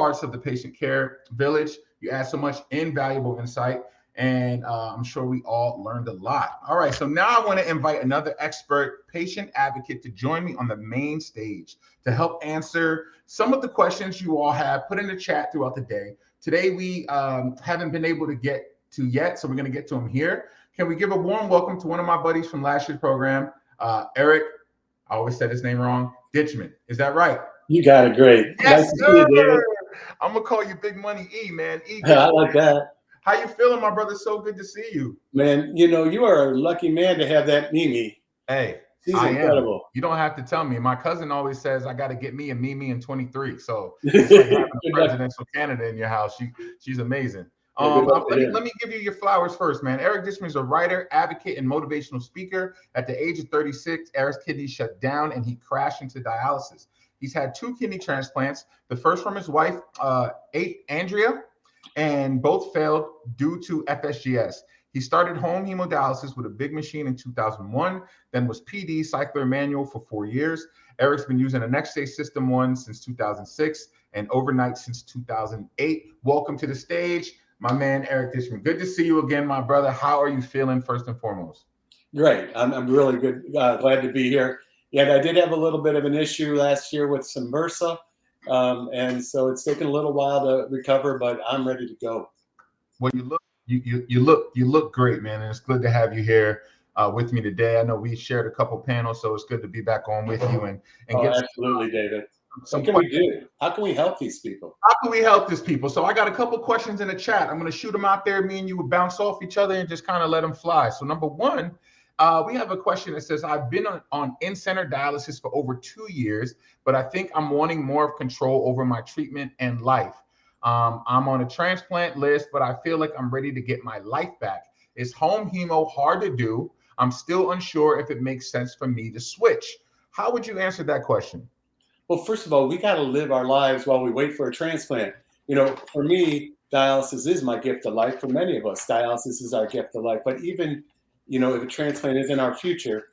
parts of the patient care village. You add so much invaluable insight, and I'm sure we all learned a lot. All right, so now I want to invite another expert patient advocate to join me on the main stage to help answer some of the questions you all have put in the chat throughout the day. Today, we haven't been able to get to yet, so we're going to get to him here. Can we give a warm welcome to one of my buddies from last year's program, Erich, I always said his name wrong, Ditschman. Is that right? You got it great. Yes, nice to see you, David. I'm going to call you Big Money E, man. E, I like that. How you feeling, my brother? So good to see you. Man, you know, you are a lucky man to have that Mimi. Hey, she's incredible. You don't have to tell me. My cousin always says I got to get me a Mimi in 23. So it's like having a presidential candidate in your house. She's amazing. Let me give you your flowers first, man. Erich Ditschman is a writer, advocate, and motivational speaker. At the age of 36, Erich's kidneys shut down and he crashed into dialysis. He's had 2 kidney transplants, the first from his wife, Andrea, and both failed due to FSGS. He started home hemodialysis with a big machine in 2001, then was PD, cycler manual for 4 years. Erich's been using a next day system 1 since 2006 and overnight since 2008. Welcome to the stage, my man, Erich Ditschman. Good to see you again, my brother. How are you feeling first and foremost? Great. I'm really good. Glad to be here. Yeah, I did have a little bit of an issue last year with some MRSA. And so it's taken a little while to recover, but I'm ready to go. Well, you look great, man. And it's good to have you here with me today. I know we shared a couple panels, so it's good to be back on with you and get absolutely, David. What can we do? How can we help these people? How can we help these people? So I got a couple questions in the chat. I'm going to shoot them out there. Me and you would bounce off each other and just kind of let them fly. So number one, we have a question that says, I've been on in-center dialysis for over 2 years, but I think I'm wanting more of control over my treatment and life. I'm on a transplant list, but I feel like I'm ready to get my life back. Is home hemo hard to do? I'm still unsure if it makes sense for me to switch. How would you answer that question? Well, first of all, we got to live our lives while we wait for a transplant. You know, for me, dialysis is my gift of life. For many of us, dialysis is our gift of life. But even, you know, if a transplant is in our future,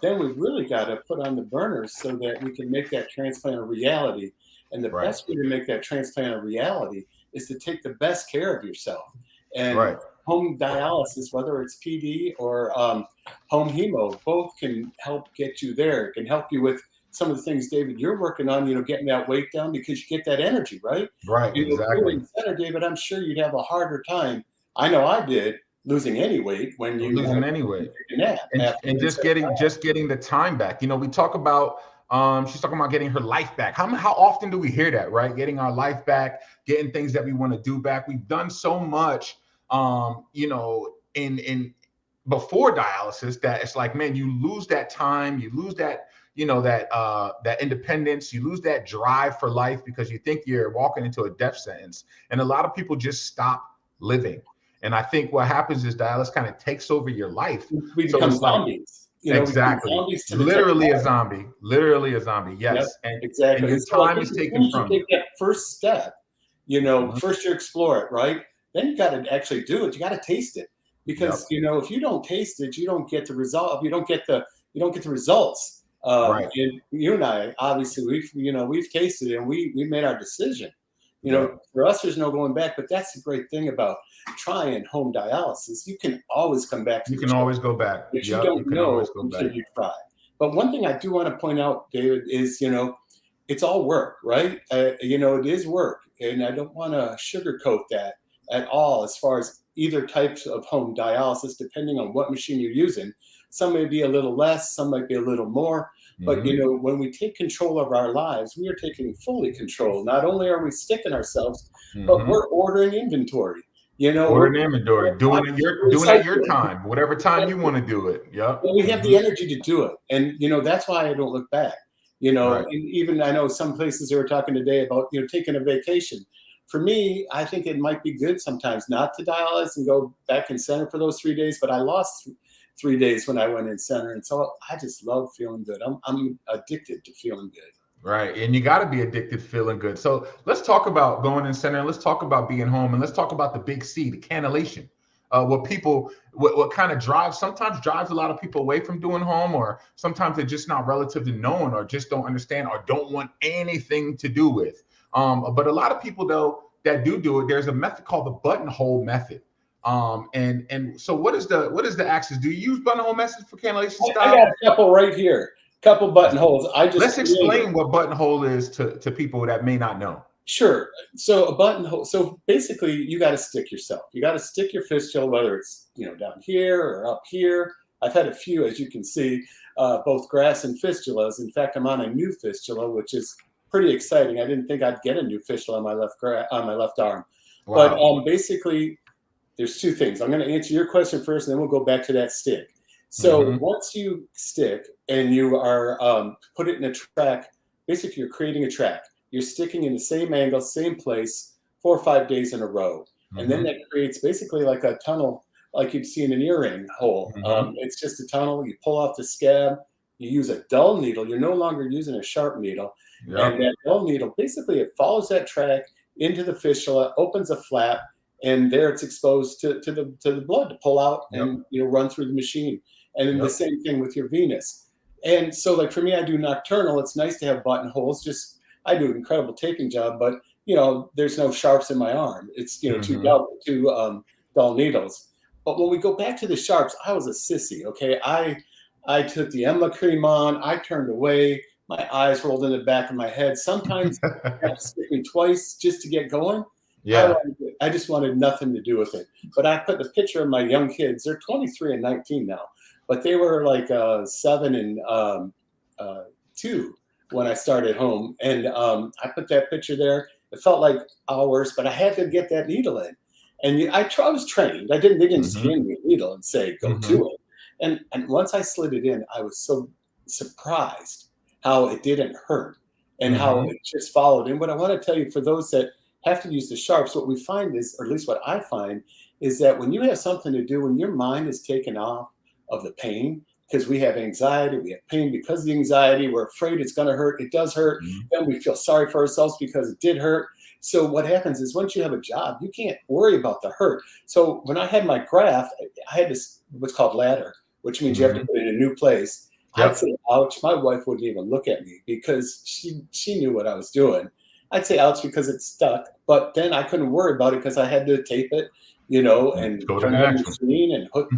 then we really got to put on the burners so that we can make that transplant a reality. And the best way to make that transplant a reality is to take the best care of yourself. And home dialysis, whether it's PD or home hemo, both can help get you there. It can help you with some of the things, David, you're working on, you know, getting that weight down because you get that energy, right? Right, exactly. In center, David, I'm sure you'd have a harder time. I know I did, losing any weight when you losing any weight. And just getting the time back. You know, we talk about she's talking about getting her life back. How often do we hear that, right? Getting our life back, getting things that we want to do back. We've done so much you know, in before dialysis that it's like, man, you lose that time, you lose that, you know, that independence, you lose that drive for life because you think you're walking into a death sentence. And a lot of people just stop living. And I think what happens is dialysis kind of takes over your life. We become zombies. You know, exactly. Literally a zombie. Literally a zombie. Yes. Yep, exactly. And your time is taken from you. Take that first step. You know, first you explore it, right? Then you got to actually do it. You got to taste it because you know if you don't taste it, you don't get the result. You don't get the results. And you and I, obviously, we've tasted it and we made our decision. You know, for us, there's no going back. But that's the great thing about trying home dialysis. You can always come back. You can always go back. But you don't know until you try. But one thing I do want to point out, David, is, you know, it's all work, right? You know, it is work. And I don't want to sugarcoat that at all as far as either types of home dialysis, depending on what machine you're using. Some may be a little less, some might be a little more. But, you know, when we take control of our lives, we are taking fully control. Not only are we sticking ourselves, but we're ordering inventory. You know, ordering inventory, doing it your time, whatever time you want to do it. Yeah. Well, we have the energy to do it. And, you know, that's why I don't look back. You know, and even I know some places they were talking today about, you know, taking a vacation. For me, I think it might be good sometimes not to dialyze and go back in center for those 3 days. But I lost 3 days when I went in center. And so I just love feeling good. I'm addicted to feeling good. Right. And you got to be addicted to feeling good. So let's talk about going in center. Let's talk about being home. And let's talk about the big C, the cannulation. What kind of sometimes drives a lot of people away from doing home, or sometimes they're just not relative to knowing or just don't understand or don't want anything to do with. But a lot of people though that do it, there's a method called the buttonhole method. And so what is the axis? Do you use buttonhole methods for cannulation style? I got a couple right here. Couple buttonholes. Let's explain what buttonhole is to people that may not know. Sure. So a buttonhole. So basically, you got to stick yourself. You got to stick your fistula, whether it's down here or up here. I've had a few, as you can see, both grass and fistulas. In fact, I'm on a new fistula, which is pretty exciting. I didn't think I'd get a new fistula on my left arm. Wow. But basically, there's two things. I'm going to answer your question first, and then we'll go back to that stick. So once you stick and you are put it in a track, basically you're creating a track. You're sticking in the same angle, same place, 4 or 5 days in a row. And then that creates basically like a tunnel, like you'd see in an earring hole. It's just a tunnel. You pull off the scab. You use a dull needle. You're no longer using a sharp needle. Yep. And that dull needle, basically it follows that track into the fistula, opens a flap, and there it's exposed to the blood to pull out and run through the machine. And then the same thing with your venous. And so like for me, I do nocturnal. It's nice to have buttonholes. I do an incredible taping job, but there's no sharps in my arm. It's two dull needles. But when we go back to the sharps, I was a sissy. Okay, I took the Emla cream on. I turned away. My eyes rolled in the back of my head. Sometimes I had to stick me twice just to get going. Yeah, I just wanted nothing to do with it. But I put the picture of my young kids. They're 23 and 19 now, but they were like 7 and 2 when I started home. And I put that picture there. It felt like hours, but I had to get that needle in. And I was trained. They didn't scan me a needle and say, go to it. And once I slid it in, I was so surprised how it didn't hurt and how it just followed. And what I want to tell you, for those that have to use the sharps, what we find is, or at least what I find, is that when you have something to do, when your mind is taken off of the pain, because we have anxiety, we have pain because of the anxiety, we're afraid it's going to hurt, it does hurt, then we feel sorry for ourselves because it did hurt. So what happens is once you have a job, you can't worry about the hurt. So when I had my graft, I had this what's called ladder, which means you have to put it in a new place. I'd say ouch. My wife wouldn't even look at me because she knew what I was doing. I'd say ouch because it stuck, but then I couldn't worry about it because I had to tape it, and go to the next machine and hook.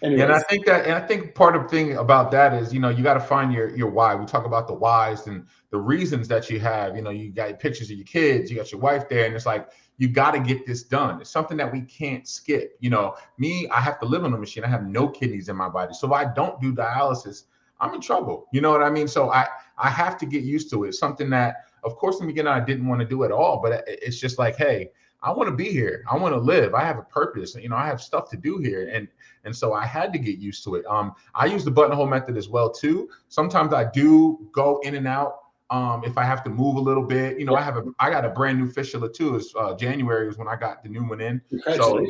And I think part of the thing about that is, you got to find your why. We talk about the whys and the reasons that you have. You got pictures of your kids, you got your wife there, and it's like you got to get this done. It's something that we can't skip. Me, I have to live on the machine. I have no kidneys in my body, so if I don't do dialysis, I'm in trouble. You know what I mean? So I have to get used to it. It's something that, of course, in the beginning I didn't want to do at all, but it's just like, hey, I want to be here. I want to live. I have a purpose. I have stuff to do here. And so I had to get used to it. I use the buttonhole method as well too. Sometimes I do go in and out. If I have to move a little bit, I got a brand new fistula too. It's January was when I got the new one in. So,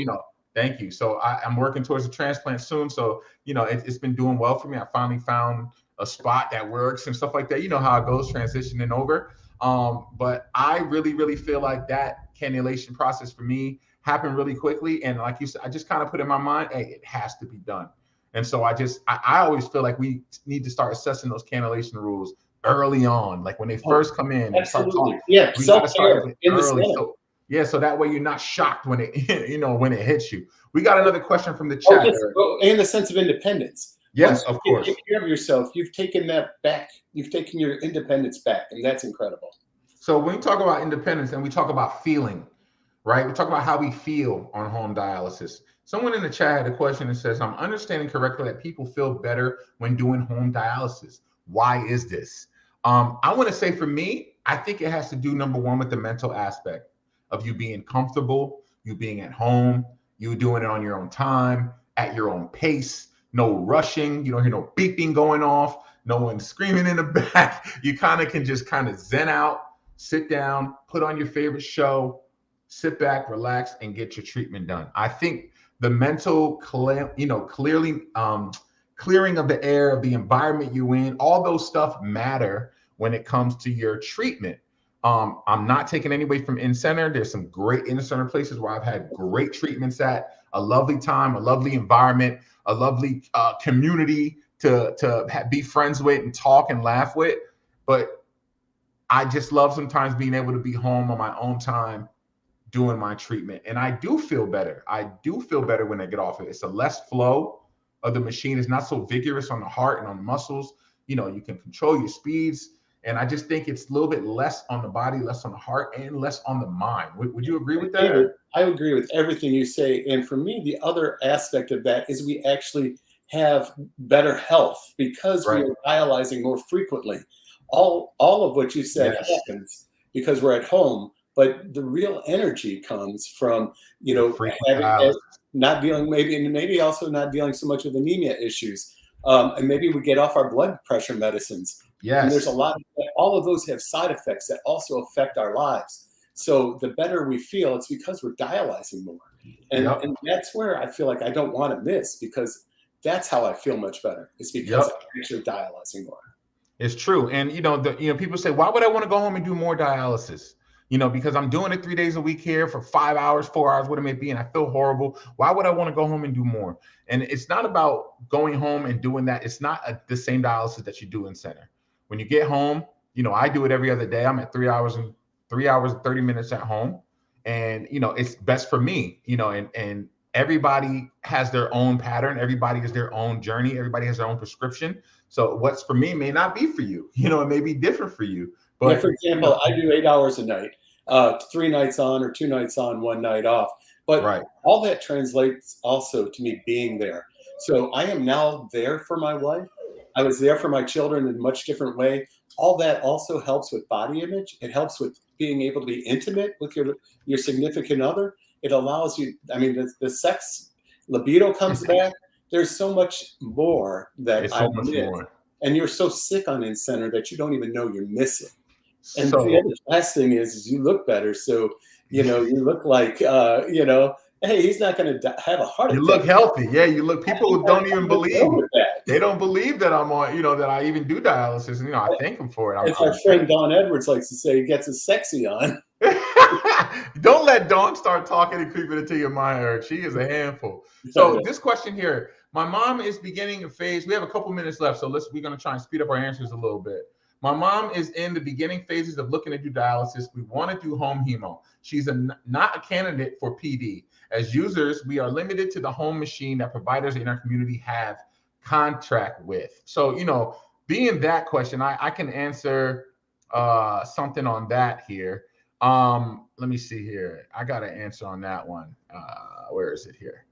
thank you. So I'm working towards a transplant soon. So, it's been doing well for me. I finally found a spot that works and stuff like that. You know how it goes transitioning over. But I really, really feel like that cannulation process for me happened really quickly. And like you said, I just kind of put in my mind, hey, it has to be done. And so I always feel like we need to start assessing those cannulation rules early on. Like when they first come in, and start talking, we got to start early. So that way you're not shocked when it, when it hits you. We got another question from the chat. And the sense of independence. Yes, of course. Take care of yourself. You've taken that back. You've taken your independence back, and that's incredible. So when we talk about independence and we talk about feeling, right? We talk about how we feel on home dialysis. Someone in the chat had a question that says, I'm understanding correctly that people feel better when doing home dialysis. Why is this? I want to say for me, I think it has to do, number one, with the mental aspect of you being comfortable, you being at home, you doing it on your own time, at your own pace. No rushing, you don't hear no beeping going off, no one screaming in the back. You can just zen out, sit down, put on your favorite show, sit back, relax, and get your treatment done. I think the mental, clearing of the air, of the environment you in, all those stuff matter when it comes to your treatment. I'm not taking any away from in-center. There's some great in-center places where I've had great treatments at, a lovely time, a lovely environment, a lovely community to be friends with and talk and laugh with. But I just love sometimes being able to be home on my own time doing my treatment. And I do feel better. I do feel better when I get off it. It's a less flow of the machine. It's not so vigorous on the heart and on the muscles. You know, you can control your speeds. And I just think it's a little bit less on the body, less on the heart, and less on the mind. Would you agree with that? David, I agree with everything you say. And for me, the other aspect of that is we actually have better health because we Right. are dialyzing more frequently. All of what you said Yes. happens because we're at home, but the real energy comes from, Frequent having dialysis. not dealing, maybe also not dealing so much with anemia issues. And maybe we get off our blood pressure medicines. And there's a Yes. lot of, all of those have side effects that also affect our lives. So the better we feel, it's because we're dialyzing more. Yep. And that's where I feel like I don't want to miss, because that's how I feel much better. It's because Yep. I'm actually dialyzing more. It's true. And people say, why would I want to go home and do more dialysis? Because I'm doing it 3 days a week here for 5 hours, 4 hours, what it may be, and I feel horrible. Why would I want to go home and do more? And it's not about going home and doing that. It's not the same dialysis that you do in center. When you get home, I do it every other day. I'm at 3 hours and 30 minutes at home. And it's best for me, and everybody has their own pattern. Everybody has their own journey. Everybody has their own prescription. So what's for me may not be for you. It may be different for you. But for example, I do 8 hours a night, 3 nights on or 2 nights on, 1 night off. But right. all that translates also to me being there. So I am now there for my wife. I was there for my children in a much different way. All that also helps with body image. It helps with being able to be intimate with your significant other. It allows you, the sex libido comes back. There's so much more that I miss. And you're so sick on in-center that you don't even know you're missing. And the other last thing is you look better. So, you look like, hey, he's not going to have a heart attack. You look healthy. Yeah, you look, people don't even believe. They don't believe that I'm on, that I even do dialysis. And, I thank them for it. As our friend Dawn Edwards likes to say, he gets his sexy on. Don't let Dawn start talking and creeping into your mind, Eric. She is a handful. So this question here, my mom is beginning a phase. We have a couple minutes left, so we're going to try and speed up our answers a little bit. My mom is in the beginning phases of looking to do dialysis. We want to do home hemo. She's not a candidate for PD. As users, we are limited to the home machine that providers in our community have contract with. So, being that question, I can answer something on that here. Let me see here. I got an answer on that one. Where is it here?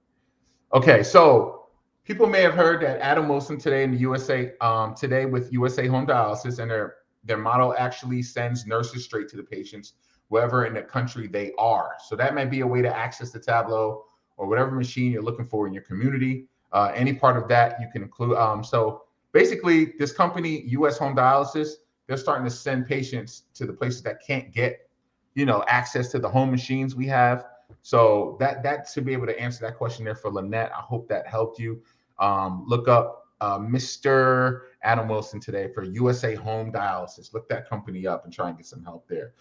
Okay, so people may have heard that Adam Wilson today in the USA, today with USA Home Dialysis, and their model actually sends nurses straight to the patients wherever in the country they are. So that might be a way to access the Tableau or whatever machine you're looking for in your community. Any part of that you can include. So basically, this company, US Home Dialysis, they're starting to send patients to the places that can't get, access to the home machines we have. So that should be able to answer that question there for Lynette. I hope that helped you. Look up Mr. Adam Wilson today for USA Home Dialysis. Look that company up and try and get some help there.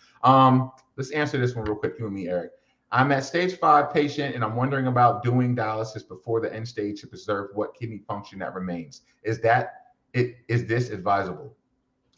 Let's answer this one real quick, you and me, Eric. I'm at stage 5 patient, and I'm wondering about doing dialysis before the end stage to preserve what kidney function that remains. Is this advisable?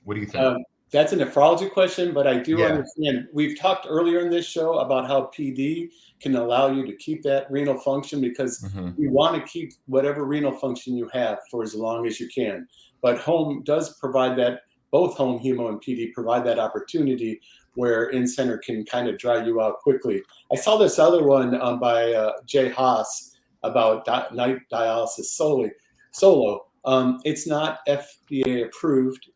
What do you think? That's a nephrology question, but I do understand. We've talked earlier in this show about how PD can allow you to keep that renal function, because you want to keep whatever renal function you have for as long as you can. But home does provide that. Both home hemo and PD provide that opportunity where in-center can kind of dry you out quickly. I saw this other one by Jay Haas about night dialysis solo. It's not FDA approved.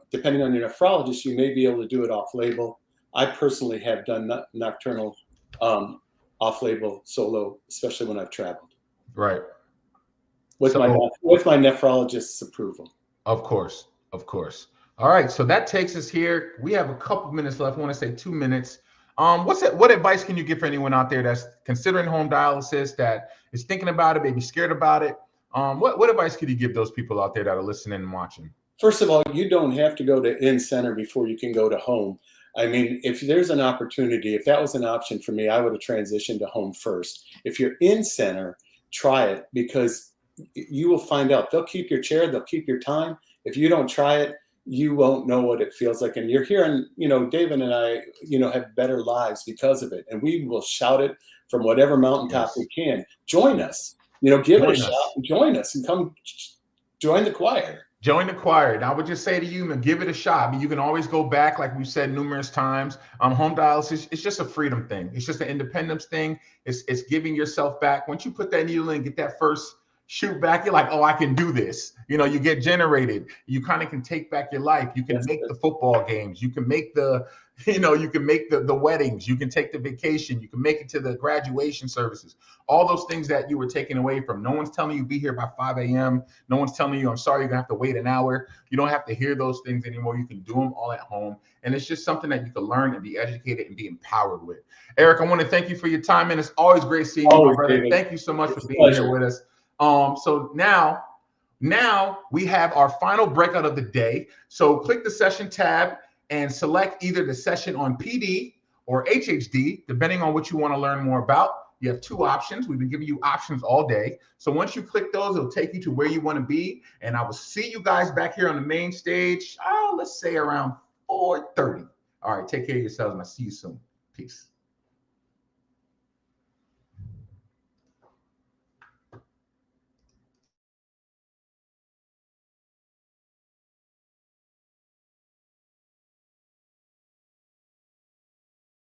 Depending on your nephrologist, you may be able to do it off-label. I personally have done nocturnal off-label solo, especially when I've traveled. Right. With my nephrologist's approval. Of course. All right, so that takes us here. We have a couple minutes left. I want to say 2 minutes. What advice can you give for anyone out there that's considering home dialysis, that is thinking about it, maybe scared about it? What advice could you give those people out there that are listening and watching? First of all, you don't have to go to in-center before you can go to home. I mean, if there's an opportunity, if that was an option for me, I would have transitioned to home first. If you're in-center, try it, because you will find out. They'll keep your chair, they'll keep your time. If you don't try it, you won't know what it feels like. And you're hearing, David and I, have better lives because of it. And we will shout it from whatever mountaintop we can. Join us, give it a shot and join us and come join the choir. Join the choir. And I would just say to you, man, give it a shot. I mean, you can always go back, like we've said numerous times. Home dialysis, it's just a freedom thing. It's just an independence thing. It's giving yourself back. Once you put that needle in, get that first shoot back, you're like, oh, I can do this. You get generated. You kind of can take back your life. You can make the football games. You can make the weddings. You can take the vacation. You can make it to the graduation services. All those things that you were taken away from. No one's telling you be here by 5 a.m. No one's telling you, I'm sorry, you're going to have to wait an hour. You don't have to hear those things anymore. You can do them all at home. And it's just something that you can learn and be educated and be empowered with. Eric, I want to thank you for your time, and it's always great seeing you, my brother. Thank you so much for being here with us. So now we have our final breakout of the day. So click the session tab and select either the session on PD or HHD, depending on what you want to learn more about. You have two options. We've been giving you options all day. So once you click those, it'll take you to where you want to be. And I will see you guys back here on the main stage, let's say around 4:30. All right, take care of yourselves, and I'll see you soon. Peace.